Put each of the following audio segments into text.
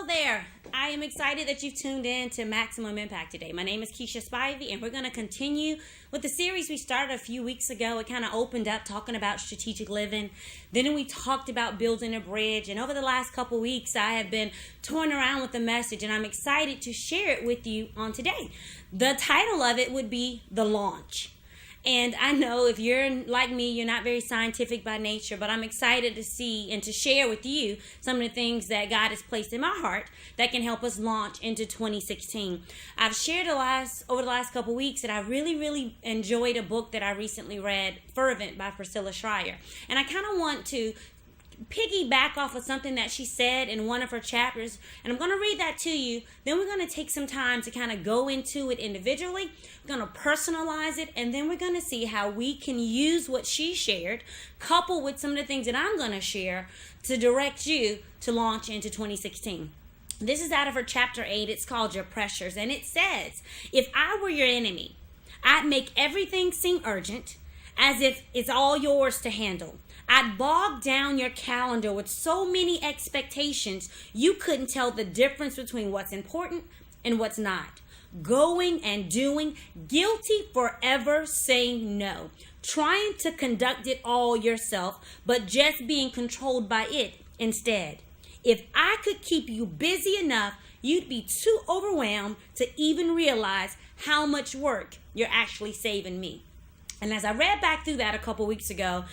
there. I am excited that you've tuned in to Maximum Impact today. My name is Keisha Spivey, and we're going to continue with the series we started a few weeks ago. It kind of opened up talking about strategic living. Then we talked about building a bridge. And over the last couple weeks, I have been toying around with the message, and I'm excited to share it with you on today. The title of it would be The Launch. And I know if you're like me, you're not very scientific by nature, but I'm excited to see and to share with you some of the things that God has placed in my heart that can help us launch into 2016. I've shared over the last couple weeks that I really enjoyed a book that I recently read, Fervent by Priscilla Shirer. And I kind of want to piggyback off of something that she said in one of her chapters, and I'm going to read that to you. Then we're going to take some time to kind of go into it individually. We're going to personalize it, and then we're going to see how we can use what she shared, coupled with some of the things that I'm going to share to direct you to launch into 2016. This is out of her chapter 8. It's called Your Pressures, and it says, if I were your enemy, I'd make everything seem urgent, as if it's all yours to handle. I'd bog down your calendar with so many expectations you couldn't tell the difference between what's important and what's not. Going and doing, guilty forever saying no. Trying to conduct it all yourself, but just being controlled by it instead. If I could keep you busy enough, you'd be too overwhelmed to even realize how much work you're actually saving me. And as I read back through that a couple weeks ago,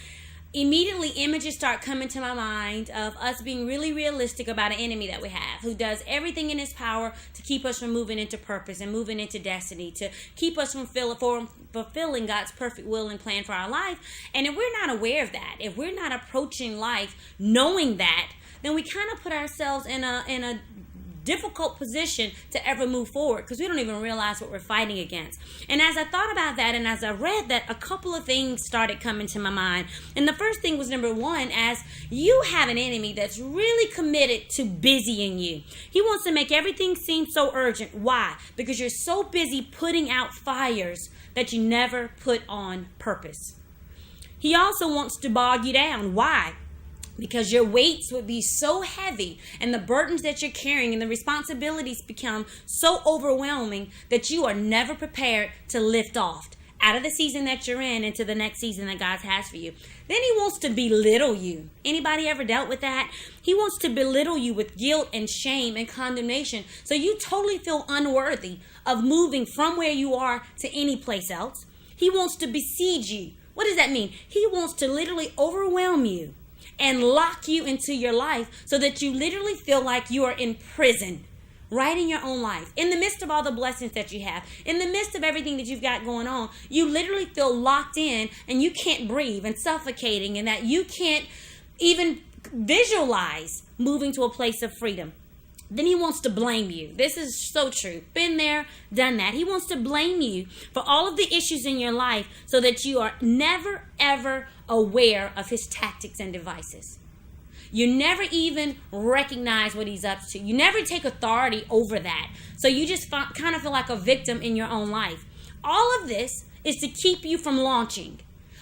immediately images start coming to my mind of us being really realistic about an enemy that we have who does everything in his power to keep us from moving into purpose and moving into destiny, to keep us from fulfilling God's perfect will and plan for our life. And if we're not aware of that, if we're not approaching life knowing that, then we kind of put ourselves in a difficult position to ever move forward because we don't even realize what we're fighting against. And as I thought about that and as I read that, a couple of things started coming to my mind. And the first thing was, number one, as you have an enemy that's really committed to busying you. He wants to make everything seem so urgent. Why? Because you're so busy putting out fires that you never put on purpose. He also wants to bog you down. Why? Because your weights would be so heavy and the burdens that you're carrying and the responsibilities become so overwhelming that you are never prepared to lift off out of the season that you're in into the next season that God has for you. Then he wants to belittle you. Anybody ever dealt with that? He wants to belittle you with guilt and shame and condemnation, so you totally feel unworthy of moving from where you are to any place else. He wants to besiege you. What does that mean? He wants to literally overwhelm you and lock you into your life so that you literally feel like you are in prison, right in your own life. In the midst of all the blessings that you have, in the midst of everything that you've got going on, you literally feel locked in and you can't breathe and suffocating, and that you can't even visualize moving to a place of freedom. Then he wants to blame you. This is so true. Been there, done that. He wants to blame you for all of the issues in your life so that you are never, ever aware of his tactics and devices. You never even recognize what he's up to. You never take authority over that. So you just kind of feel like a victim in your own life. All of this is to keep you from launching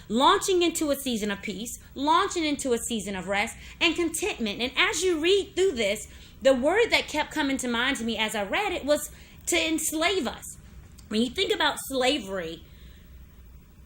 into a season of peace, launching into a season of rest and contentment. And as you read through this, the word that kept coming to mind to me as I read it was to enslave us. When you think about slavery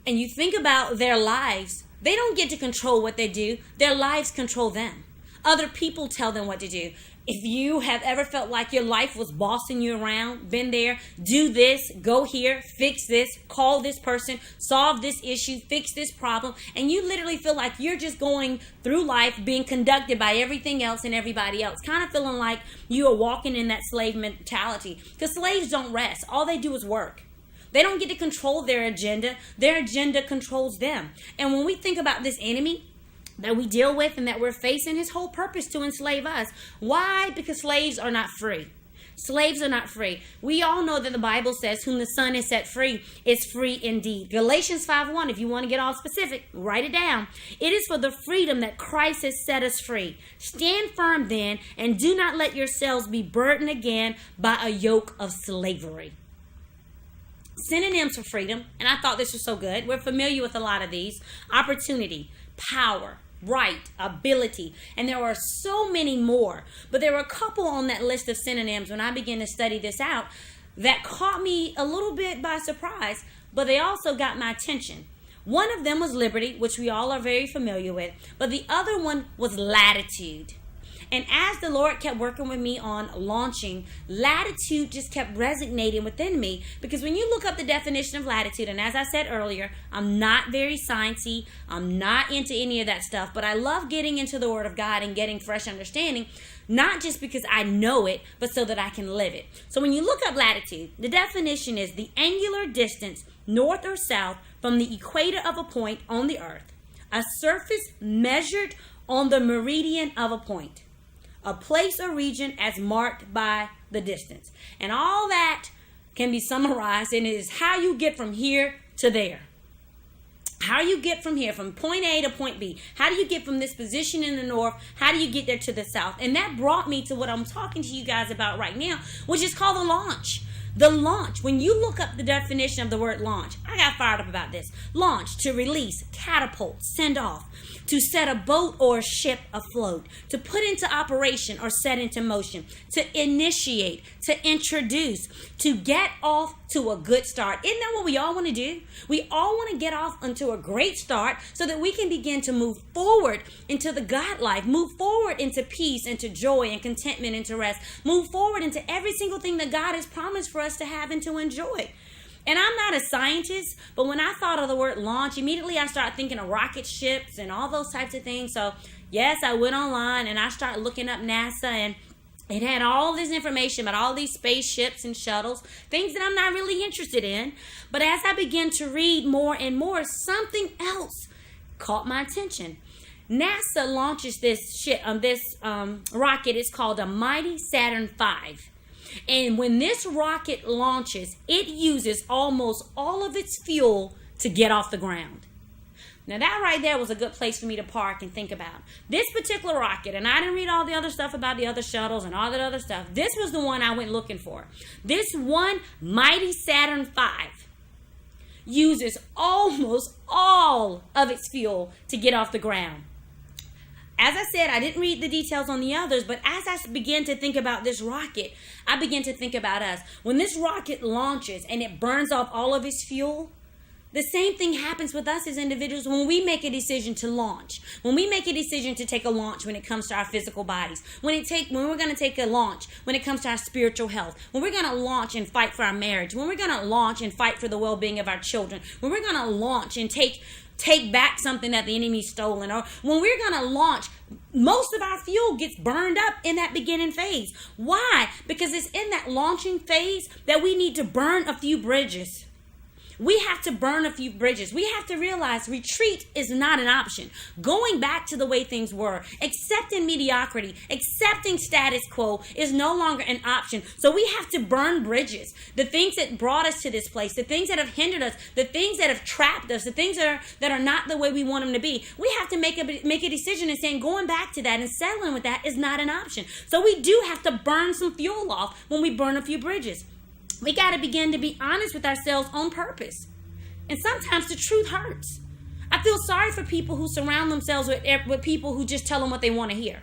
and you think about their lives, they don't get to control what they do. Their lives control them. Other people tell them what to do. If you have ever felt like your life was bossing you around, been there, do this, go here, fix this, call this person, solve this issue, fix this problem, and you literally feel like you're just going through life being conducted by everything else and everybody else, kind of feeling like you are walking in that slave mentality. Because slaves don't rest. All they do is work. They don't get to control their agenda. Their agenda controls them. And when we think about this enemy that we deal with and that we're facing, his whole purpose to enslave us. Why? Because slaves are not free. Slaves are not free. We all know that the Bible says, whom the Son has set free is free indeed. Galatians 5:1, if you want to get all specific, write it down. It is for the freedom that Christ has set us free. Stand firm then, and do not let yourselves be burdened again by a yoke of slavery. Synonyms for freedom, and I thought this was so good. We're familiar with a lot of these. Opportunity, power, right, ability. And there are so many more. But there were a couple on that list of synonyms when I began to study this out that caught me a little bit by surprise, but they also got my attention. One of them was liberty, which we all are very familiar with, but the other one was latitude. And as the Lord kept working with me on launching, latitude just kept resonating within me, because when you look up the definition of latitude, and as I said earlier, I'm not very sciencey, I'm not into any of that stuff, but I love getting into the Word of God and getting fresh understanding, not just because I know it, but so that I can live it. So when you look up latitude, the definition is the angular distance north or south from the equator of a point on the earth, a surface measured on the meridian of a point, a place or region as marked by the distance. And all that can be summarized, and it is how you get from here to there. How you get from here, from point A to point B. How do you get from this position in the north? How do you get there to the south? And that brought me to what I'm talking to you guys about right now, which is called the launch. The launch, when you look up the definition of the word launch, I got fired up about this. Launch, to release, catapult, send off, to set a boat or a ship afloat, to put into operation or set into motion, to initiate, to introduce, to get off to a good start. Isn't that what we all want to do? We all want to get off onto a great start so that we can begin to move forward into the God life, move forward into peace, into joy and contentment, into rest, move forward into every single thing that God has promised for us to have and to enjoy. And I'm not a scientist, but when I thought of the word launch, immediately I started thinking of rocket ships and all those types of things. So yes, I went online and I started looking up NASA, and it had all this information about all these spaceships and shuttles, things that I'm not really interested in. But as I began to read more and more, something else caught my attention. NASA launches this rocket. It's called a Mighty Saturn V. And when this rocket launches, it uses almost all of its fuel to get off the ground. Now that right there was a good place for me to park and think about. This particular rocket, and I didn't read all the other stuff about the other shuttles and all that other stuff. This was the one I went looking for. This one Mighty Saturn V uses almost all of its fuel to get off the ground. As I said, I didn't read the details on the others, but as I began to think about this rocket, I began to think about us. When this rocket launches and it burns off all of its fuel, the same thing happens with us as individuals when we make a decision to launch. When we make a decision to take a launch when it comes to our physical bodies. When we're going to take a launch when it comes to our spiritual health. When we're going to launch and fight for our marriage. When we're going to launch and fight for the well-being of our children. When we're going to launch and take back something that the enemy's stolen, or when we're going to launch, most of our fuel gets burned up in that beginning phase. Why? Because it's in that launching phase that we need to burn a few bridges. We have to burn a few bridges. We have to realize retreat is not an option. Going back to the way things were, accepting mediocrity, accepting status quo is no longer an option. So we have to burn bridges. The things that brought us to this place, the things that have hindered us, the things that have trapped us, the things that are not the way we want them to be. We have to make a decision and saying going back to that and settling with that is not an option. So we do have to burn some fuel off when we burn a few bridges. We got to begin to be honest with ourselves on purpose. And sometimes the truth hurts. I feel sorry for people who surround themselves with people who just tell them what they want to hear.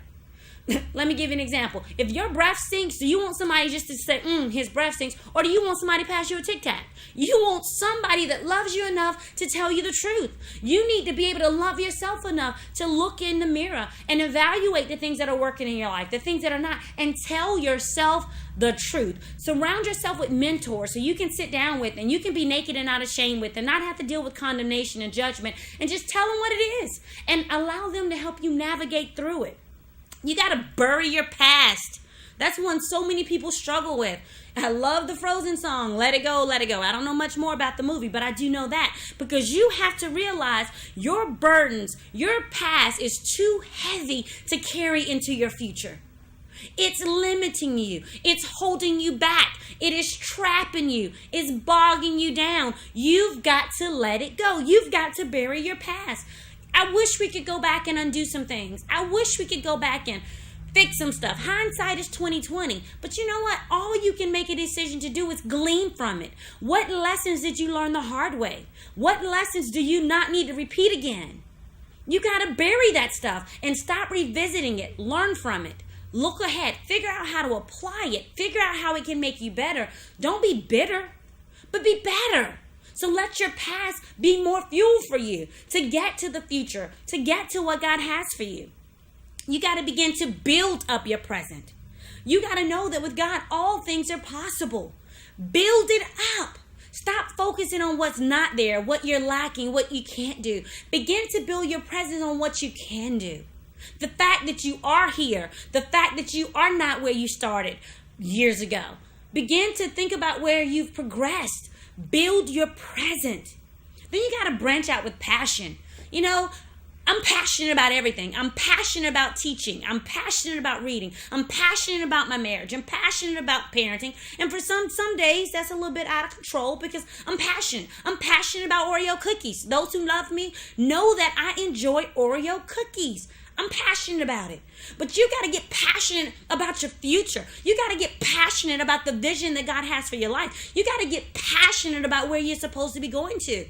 Let me give you an example. If your breath stinks, do you want somebody just to say, his breath stinks? Or do you want somebody to pass you a Tic Tac? You want somebody that loves you enough to tell you the truth. You need to be able to love yourself enough to look in the mirror and evaluate the things that are working in your life, the things that are not, and tell yourself the truth. Surround yourself with mentors so you can sit down with and you can be naked and not ashamed with and not have to deal with condemnation and judgment, and just tell them what it is and allow them to help you navigate through it. You got to bury your past. That's one so many people struggle with. I love the Frozen song, Let It Go, Let It Go. I don't know much more about the movie, but I do know that. Because you have to realize your burdens, your past is too heavy to carry into your future. It's limiting you. It's holding you back. It is trapping you. It's bogging you down. You've got to let it go. You've got to bury your past. I wish we could go back and undo some things. I wish we could go back and fix some stuff. Hindsight is 20/20. But you know what? All you can make a decision to do is glean from it. What lessons did you learn the hard way? What lessons do you not need to repeat again? You got to bury that stuff and stop revisiting it. Learn from it. Look ahead. Figure out how to apply it. Figure out how it can make you better. Don't be bitter, but be better. So let your past be more fuel for you to get to the future, to get to what God has for you. You got to begin to build up your present. You got to know that with God, all things are possible. Build it up. Stop focusing on what's not there, what you're lacking, what you can't do. Begin to build your presence on what you can do. The fact that you are here, the fact that you are not where you started years ago. Begin to think about where you've progressed. Build your present. Then you got to branch out with passion. You know, I'm passionate about everything. I'm passionate about teaching. I'm passionate about reading. I'm passionate about my marriage. I'm passionate about parenting. And for some days, that's a little bit out of control because I'm passionate. I'm passionate about Oreo cookies. Those who love me know that I enjoy Oreo cookies. I'm passionate about it. But you got to get passionate about your future. You got to get passionate about the vision that God has for your life. You got to get passionate about where you're supposed to be going to.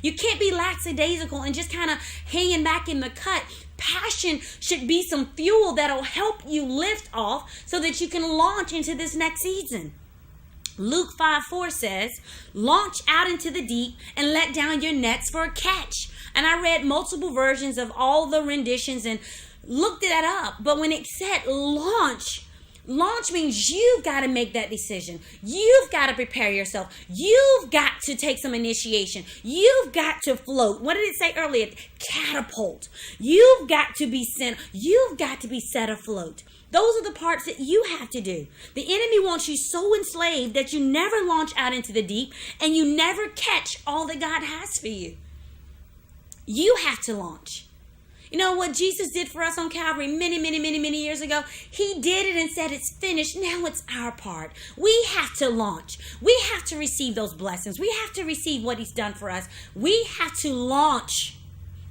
You can't be lackadaisical and just kind of hanging back in the cut. Passion should be some fuel that'll help you lift off so that you can launch into this next season. Luke 5:4 says, launch out into the deep and let down your nets for a catch. And I read multiple versions of all the renditions and looked that up. But when it said launch means you've got to make that decision. You've got to prepare yourself. You've got to take some initiation. You've got to float. What did it say earlier? Catapult. You've got to be sent. You've got to be set afloat. Those are the parts that you have to do. The enemy wants you so enslaved that you never launch out into the deep and you never catch all that God has for you. You have to launch. You know what Jesus did for us on Calvary many years ago? He did it and said it's finished. Now it's our part. We have to launch. We have to receive those blessings. We have to receive what he's done for us. We have to launch,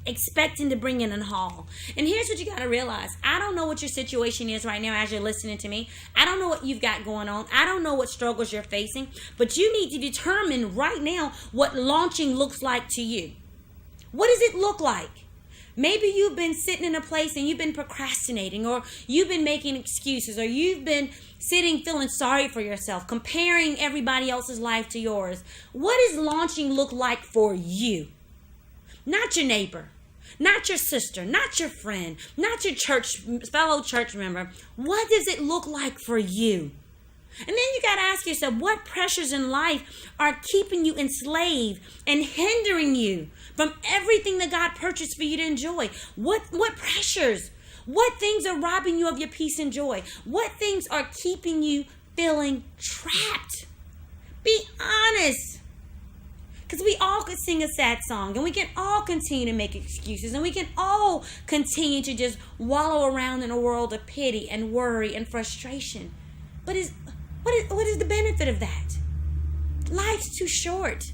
expecting to bring in a haul. And here's what you got to realize. I don't know what your situation is right now as you're listening to me. I don't know what you've got going on. I don't know what struggles you're facing. But you need to determine right now what launching looks like to you. What does it look like? Maybe you've been sitting in a place and you've been procrastinating, or you've been making excuses, or you've been sitting feeling sorry for yourself, comparing everybody else's life to yours. What does launching look like for you? Not your neighbor, not your sister, not your friend, not your fellow church member. What does it look like for you? And then you got to ask yourself, what pressures in life are keeping you enslaved and hindering you from everything that God purchased for you to enjoy? What pressures? What things are robbing you of your peace and joy? What things are keeping you feeling trapped? Be honest. Because we all could sing a sad song, and we can all continue to make excuses, and we can all continue to just wallow around in a world of pity and worry and frustration. But what is the benefit of that? Life's too short.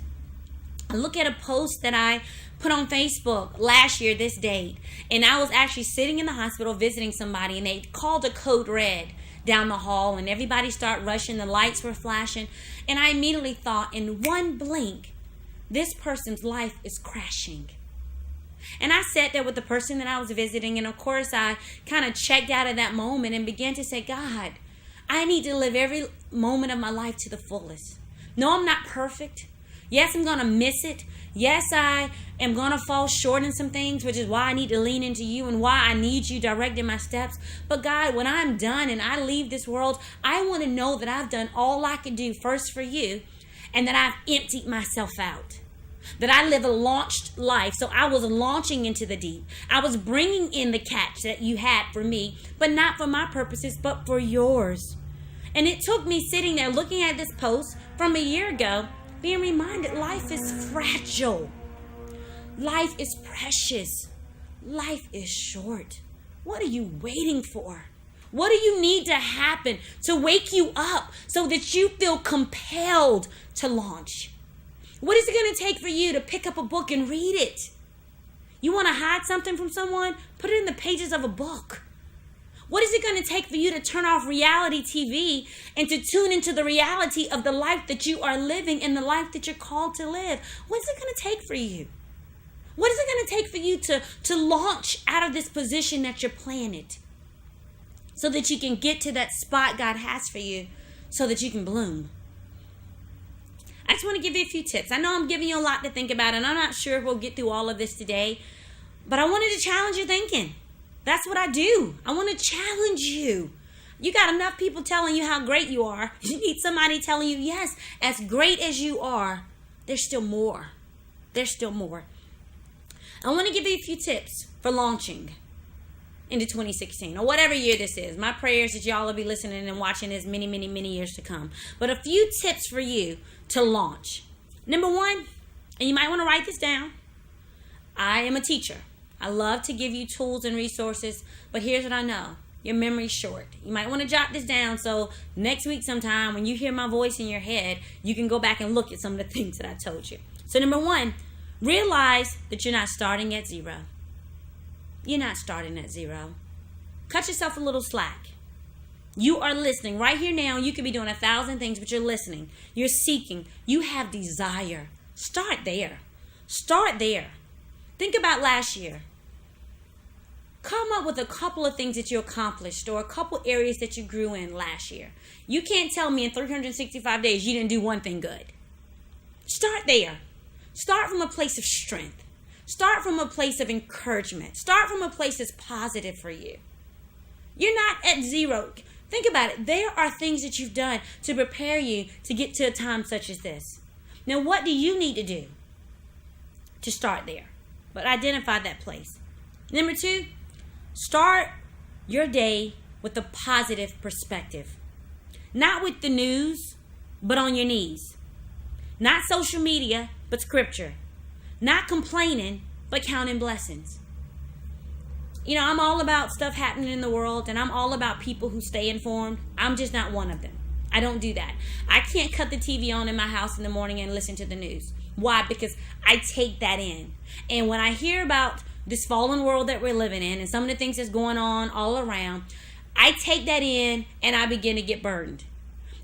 I look at a post that I put on Facebook last year, this date, and I was actually sitting in the hospital visiting somebody, and they called a code red down the hall, and everybody started rushing. The lights were flashing, and I immediately thought, in one blink, this person's life is crashing. And I sat there with the person that I was visiting, and of course I kind of checked out of that moment and began to say, God, I need to live every moment of my life to the fullest. No, I'm not perfect. Yes, I'm going to miss it. Yes, I am going to fall short in some things, which is why I need to lean into you and why I need you directing my steps. But God, when I'm done and I leave this world, I want to know that I've done all I can do first for you, and that I've emptied myself out. That I live a launched life. So I was launching into the deep. I was bringing in the catch that you had for me, but not for my purposes, but for yours. And it took me sitting there looking at this post from a year ago, being reminded life is fragile. Life is precious. Life is short. What are you waiting for? What do you need to happen to wake you up so that you feel compelled to launch? What is it going to take for you to pick up a book and read it? You want to hide something from someone? Put it in the pages of a book. What is it going to take for you to turn off reality TV and to tune into the reality of the life that you are living and the life that you're called to live? What's it going to take for you? What is it going to take for you to launch out of this position that you're planted so that you can get to that spot God has for you so that you can bloom? I just want to give you a few tips. I know I'm giving you a lot to think about, and I'm not sure if we'll get through all of this today, but I wanted to challenge your thinking. That's what I do. I want to challenge you. You got enough people telling you how great you are. You need somebody telling you, yes, as great as you are, there's still more. There's still more. I want to give you a few tips for launching into 2016 or whatever year this is. My prayer is that y'all will be listening and watching this many, many, many years to come. But a few tips for you to launch. Number one, and you might want to write this down. I am a teacher. I love to give you tools and resources, but here's what I know. Your memory's short. You might want to jot this down so next week sometime when you hear my voice in your head, you can go back and look at some of the things that I told you. So number one, realize that you're not starting at zero. You're not starting at zero. Cut yourself a little slack. You are listening right here now. You could be doing 1,000 things, but you're listening. You're seeking. You have desire. Start there. Start there. Think about last year. Come up with a couple of things that you accomplished or a couple areas that you grew in last year. You can't tell me in 365 days you didn't do one thing good. Start there. Start from a place of strength. Start from a place of encouragement. Start from a place that's positive for you. You're not at zero. Think about it. There are things that you've done to prepare you to get to a time such as this. Now, what do you need to do to start there? But identify that place. Number two, start your day with a positive perspective. Not with the news, but on your knees. Not social media, but scripture. Not complaining, but counting blessings. You know, I'm all about stuff happening in the world, and I'm all about people who stay informed. I'm just not one of them. I don't do that. I can't cut the TV on in my house in the morning and listen to the news. Why? Because I take that in. And when I hear about this fallen world that we're living in and some of the things that's going on all around, I take that in and I begin to get burdened.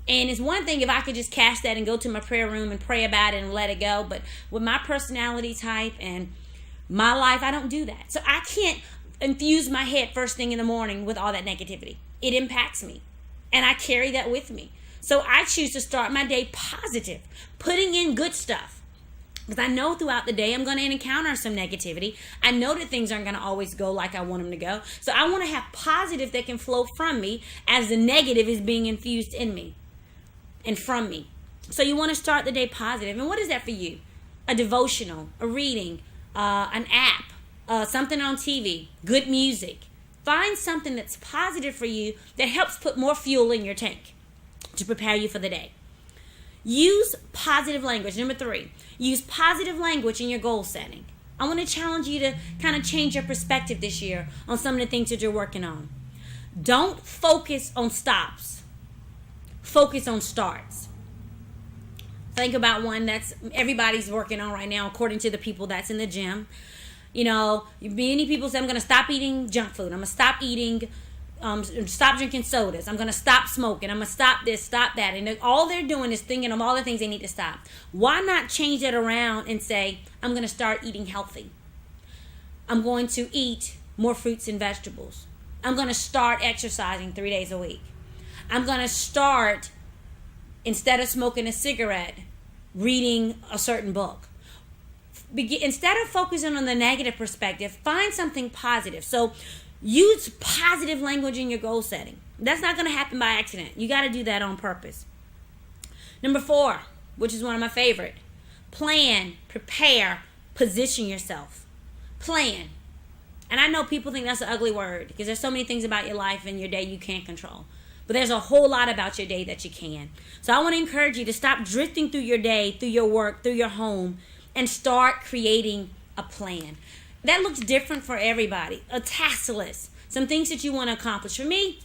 And it's one thing if I could just cast that and go to my prayer room and pray about it and let it go. But with my personality type and my life, I don't do that. So I can't infuse my head first thing in the morning with all that negativity. It impacts me. And I carry that with me. So I choose to start my day positive, putting in good stuff. Because I know throughout the day I'm going to encounter some negativity. I know that things aren't going to always go like I want them to go. So I want to have positive that can flow from me as the negative is being infused in me and from me. So you want to start the day positive. And what is that for you? A devotional, a reading, an app, something on TV, good music. Find something that's positive for you that helps put more fuel in your tank to prepare you for the day. Use positive language. Number 3, use positive language in your goal setting. I want to challenge you to kind of change your perspective this year on some of the things that you're working on. Don't focus on stops. Focus on starts. Think about one that's everybody's working on right now, according to the people that's in the gym. You know, many people say, I'm going to stop eating junk food. I'm going to stop eating stop drinking sodas. I'm going to stop smoking. I'm going to stop this, stop that. And all they're doing is thinking of all the things they need to stop. Why not change that around and say, I'm going to start eating healthy. I'm going to eat more fruits and vegetables. I'm going to start exercising 3 days a week. I'm going to start, instead of smoking a cigarette, reading a certain book. Instead of focusing on the negative perspective, find something positive. So use positive language in your goal setting. That's not going to happen by accident. You got to do that on purpose. Number 4, which is one of my favorite. Plan, prepare, position yourself. Plan. And I know people think that's an ugly word because there's so many things about your life and your day you can't control. But there's a whole lot about your day that you can. So I want to encourage you to stop drifting through your day, through your work, through your home, and start creating a plan. That looks different for everybody. A task list. Some things that you want to accomplish. For me,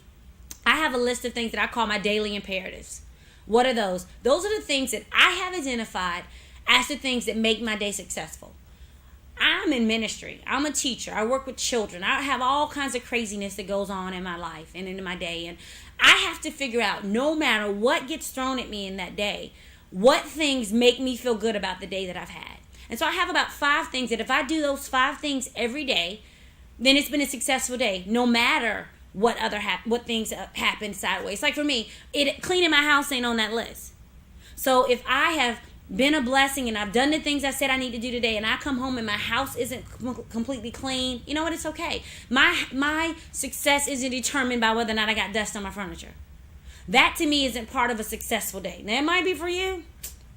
I have a list of things that I call my daily imperatives. What are those? Those are the things that I have identified as the things that make my day successful. I'm in ministry. I'm a teacher. I work with children. I have all kinds of craziness that goes on in my life and in my day. And I have to figure out, no matter what gets thrown at me in that day, what things make me feel good about the day that I've had. And so I have about 5 things that if I do those 5 things every day, then it's been a successful day, no matter what what things happen sideways. Like for me, cleaning my house ain't on that list. So if I have been a blessing and I've done the things I said I need to do today, and I come home and my house isn't completely clean, you know what? It's okay. My success isn't determined by whether or not I got dust on my furniture. That to me isn't part of a successful day. Now it might be for you,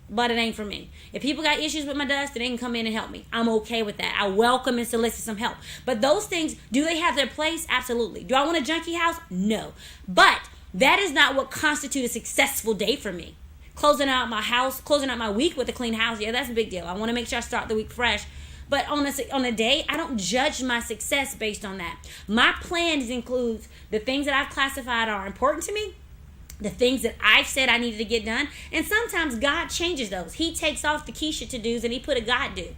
but it ain't for me. If people got issues with my dust, they can come in and help me. I'm okay with that. I welcome and solicit some help. But those things, do they have their place? Absolutely. Do I want a junky house? No. But that is not what constitutes a successful day for me. Closing out my house, closing out my week with a clean house, yeah, that's a big deal. I want to make sure I start the week fresh. But on a day, I don't judge my success based on that. My plans includes the things that I've classified are important to me, the things that I've said I needed to get done, and sometimes God changes those. He takes off the Keisha to-dos and he put a God do.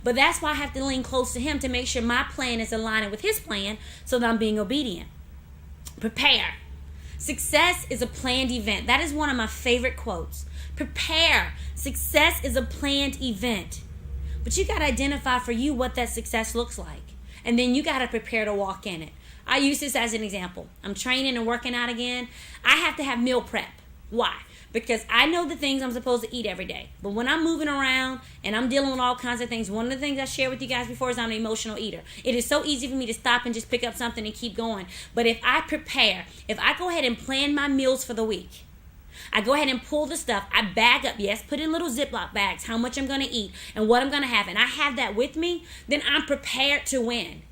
But that's why I have to lean close to him to make sure my plan is aligning with his plan so that I'm being obedient. Prepare. Success is a planned event. That is one of my favorite quotes. Prepare. Success is a planned event. But you got to identify for you what that success looks like. And then you got to prepare to walk in it. I use this as an example. I'm training and working out again. I have to have meal prep. Why? Because I know the things I'm supposed to eat every day. But when I'm moving around and I'm dealing with all kinds of things, one of the things I shared with you guys before is I'm an emotional eater. It is so easy for me to stop and just pick up something and keep going. But if I prepare, if I go ahead and plan my meals for the week, I go ahead and pull the stuff, I bag up, yes, put in little Ziploc bags, how much I'm going to eat and what I'm going to have, and I have that with me, then I'm prepared to win.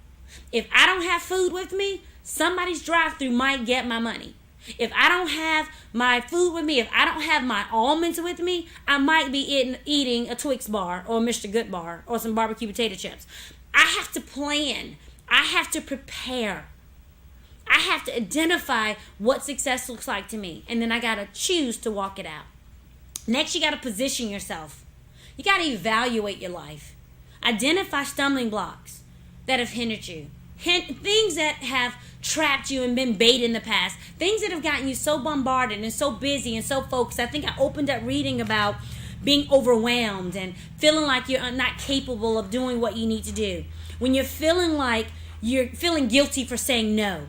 If I don't have food with me, somebody's drive-thru might get my money. If I don't have my food with me, if I don't have my almonds with me, I might be eating a Twix bar or a Mr. Good bar or some barbecue potato chips. I have to plan. I have to prepare. I have to identify what success looks like to me. And then I got to choose to walk it out. Next, you got to position yourself. You got to evaluate your life. Identify stumbling blocks that have hindered you. Things that have trapped you and been bait in the past. Things that have gotten you so bombarded and so busy and so focused. I think I opened up reading about being overwhelmed and feeling like you're not capable of doing what you need to do. When you're feeling like you're feeling guilty for saying no.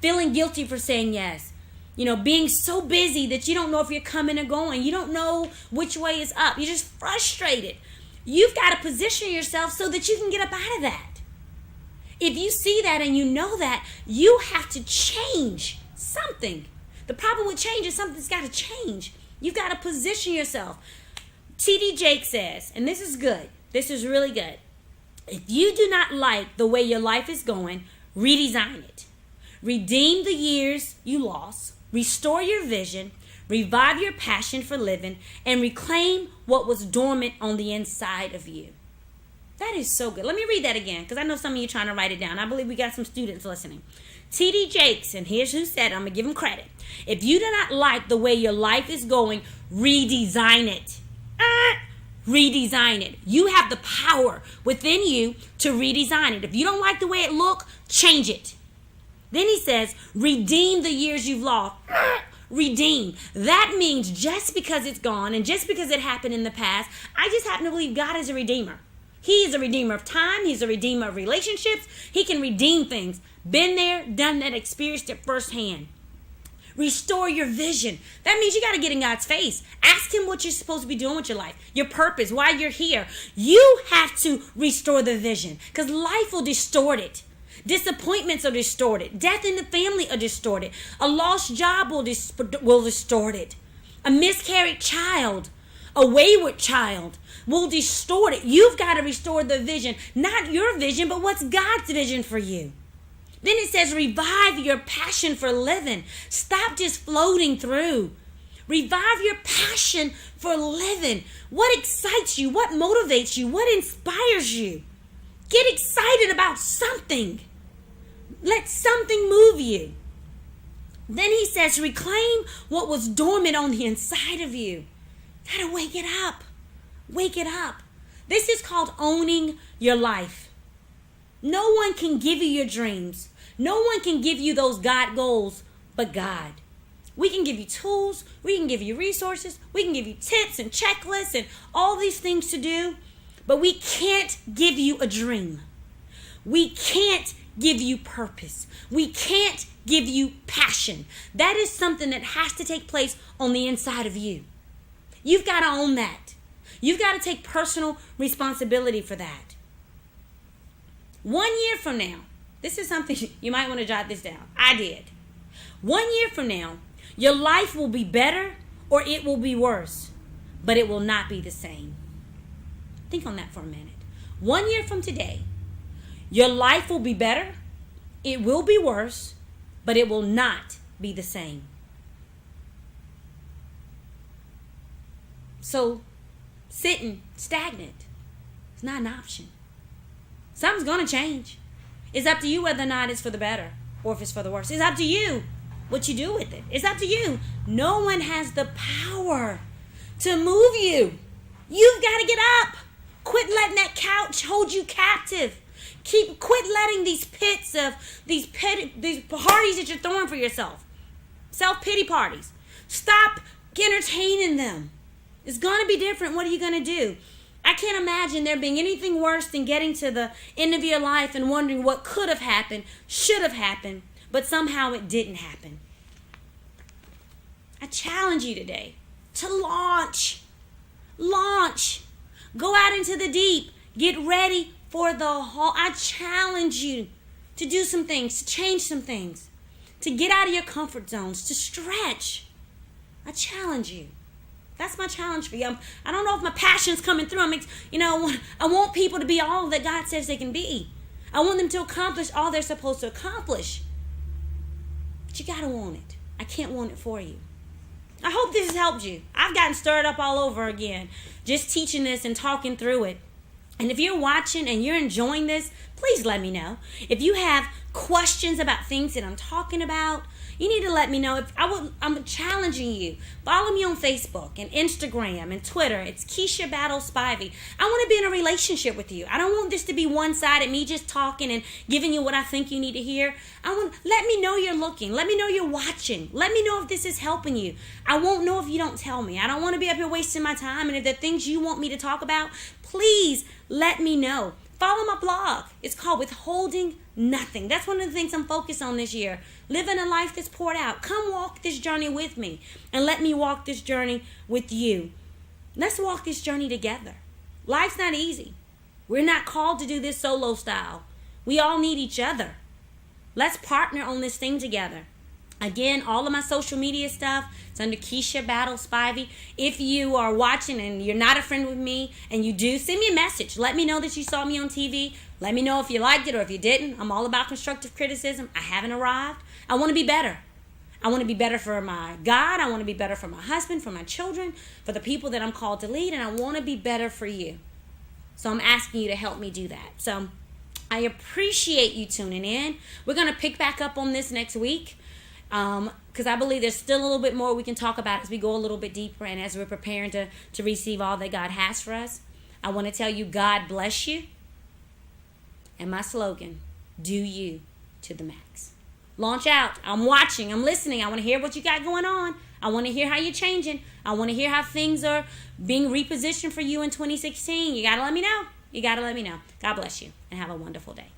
Feeling guilty for saying yes. You know, being so busy that you don't know if you're coming or going. You don't know which way is up. You're just frustrated. You've got to position yourself so that you can get up out of that. If you see that and you know that, you have to change something. The problem with change is something's got to change. You've got to position yourself. T.D. Jakes says, and this is good. This is really good. If you do not like the way your life is going, redesign it. Redeem the years you lost. Restore your vision. Revive your passion for living. And reclaim what was dormant on the inside of you. That is so good. Let me read that again because I know some of you are trying to write it down. I believe we got some students listening. T.D. Jakes, and here's who said it. I'm going to give him credit. If you do not like the way your life is going, redesign it. Redesign it. You have the power within you to redesign it. If you don't like the way it looks, change it. Then he says, redeem the years you've lost. Redeem. That means just because it's gone and just because it happened in the past, I just happen to believe God is a redeemer. He is a redeemer of time. He's a redeemer of relationships. He can redeem things. Been there, done that, experienced it firsthand. Restore your vision. That means you got to get in God's face. Ask him what you're supposed to be doing with your life, your purpose, why you're here. You have to restore the vision because life will distort it. Disappointments are distorted. Death in the family are distorted. A lost job will distort it. A miscarried child, a wayward child will distort it. You've got to restore the vision. Not your vision, but what's God's vision for you. Then it says, revive your passion for living. Stop just floating through. Revive your passion for living. What excites you? What motivates you? What inspires you? Get excited about something. Let something move you. Then he says, reclaim what was dormant on the inside of you. Gotta wake it up. Wake it up. This is called owning your life. No one can give you your dreams. No one can give you those God goals but God. We can give you tools. We can give you resources. We can give you tips and checklists and all these things to do. But we can't give you a dream. We can't give you purpose. We can't give you passion. That is something that has to take place on the inside of you. You've got to own that. You've got to take personal responsibility for that. 1 year from now, this is something you might want to jot this down. I did. 1 year from now, your life will be better or it will be worse, but it will not be the same. Think on that for a minute. 1 year from today, your life will be better, it will be worse, but it will not be the same. So, sitting stagnant is not an option. Something's going to change. It's up to you whether or not it's for the better or if it's for the worse. It's up to you what you do with it. It's up to you. No one has the power to move you. You've got to get up. Quit letting that couch hold you captive. Quit letting these pits of these parties that you're throwing for yourself. Self-pity parties. Stop entertaining them. It's going to be different. What are you going to do? I can't imagine there being anything worse than getting to the end of your life and wondering what could have happened, should have happened, but somehow it didn't happen. I challenge you today to launch. Launch. Go out into the deep. Get ready for the whole. I challenge you to do some things, to change some things, to get out of your comfort zones, to stretch. I challenge you. That's my challenge for you. I don't know if my passion's coming through. I want people to be all that God says they can be. I want them to accomplish all they're supposed to accomplish. But you gotta want it. I can't want it for you. I hope this has helped you. I've gotten stirred up all over again, just teaching this and talking through it. And if you're watching and you're enjoying this, please let me know. If you have questions about things that I'm talking about, you need to let me know. I'm challenging you. Follow me on Facebook and Instagram and Twitter. It's Keisha Battle Spivey. I want to be in a relationship with you. I don't want this to be one-sided, me just talking and giving you what I think you need to hear. Let me know you're looking. Let me know you're watching. Let me know if this is helping you. I won't know if you don't tell me. I don't want to be up here wasting my time. And if there are things you want me to talk about, please let me know. Follow my blog. It's called Withholding Nothing. That's one of the things I'm focused on this year. Living a life that's poured out. Come walk this journey with me and let me walk this journey with you. Let's walk this journey together. Life's not easy. We're not called to do this solo style. We all need each other. Let's partner on this thing together. Again, all of my social media stuff, it's under Keisha Battle Spivey. If you are watching and you're not a friend with me and you do, send me a message. Let me know that you saw me on TV. Let me know if you liked it or if you didn't. I'm all about constructive criticism. I haven't arrived. I want to be better. I want to be better for my God. I want to be better for my husband, for my children, for the people that I'm called to lead. And I want to be better for you. So I'm asking you to help me do that. So I appreciate you tuning in. We're going to pick back up on this next week. Because I believe there's still a little bit more we can talk about as we go a little bit deeper and as we're preparing to receive all that God has for us. I want to tell you, God bless you. And my slogan, do you to the max. Launch out. I'm watching. I'm listening. I want to hear what you got going on. I want to hear how you're changing. I want to hear how things are being repositioned for you in 2016. You got to let me know. You got to let me know. God bless you and have a wonderful day.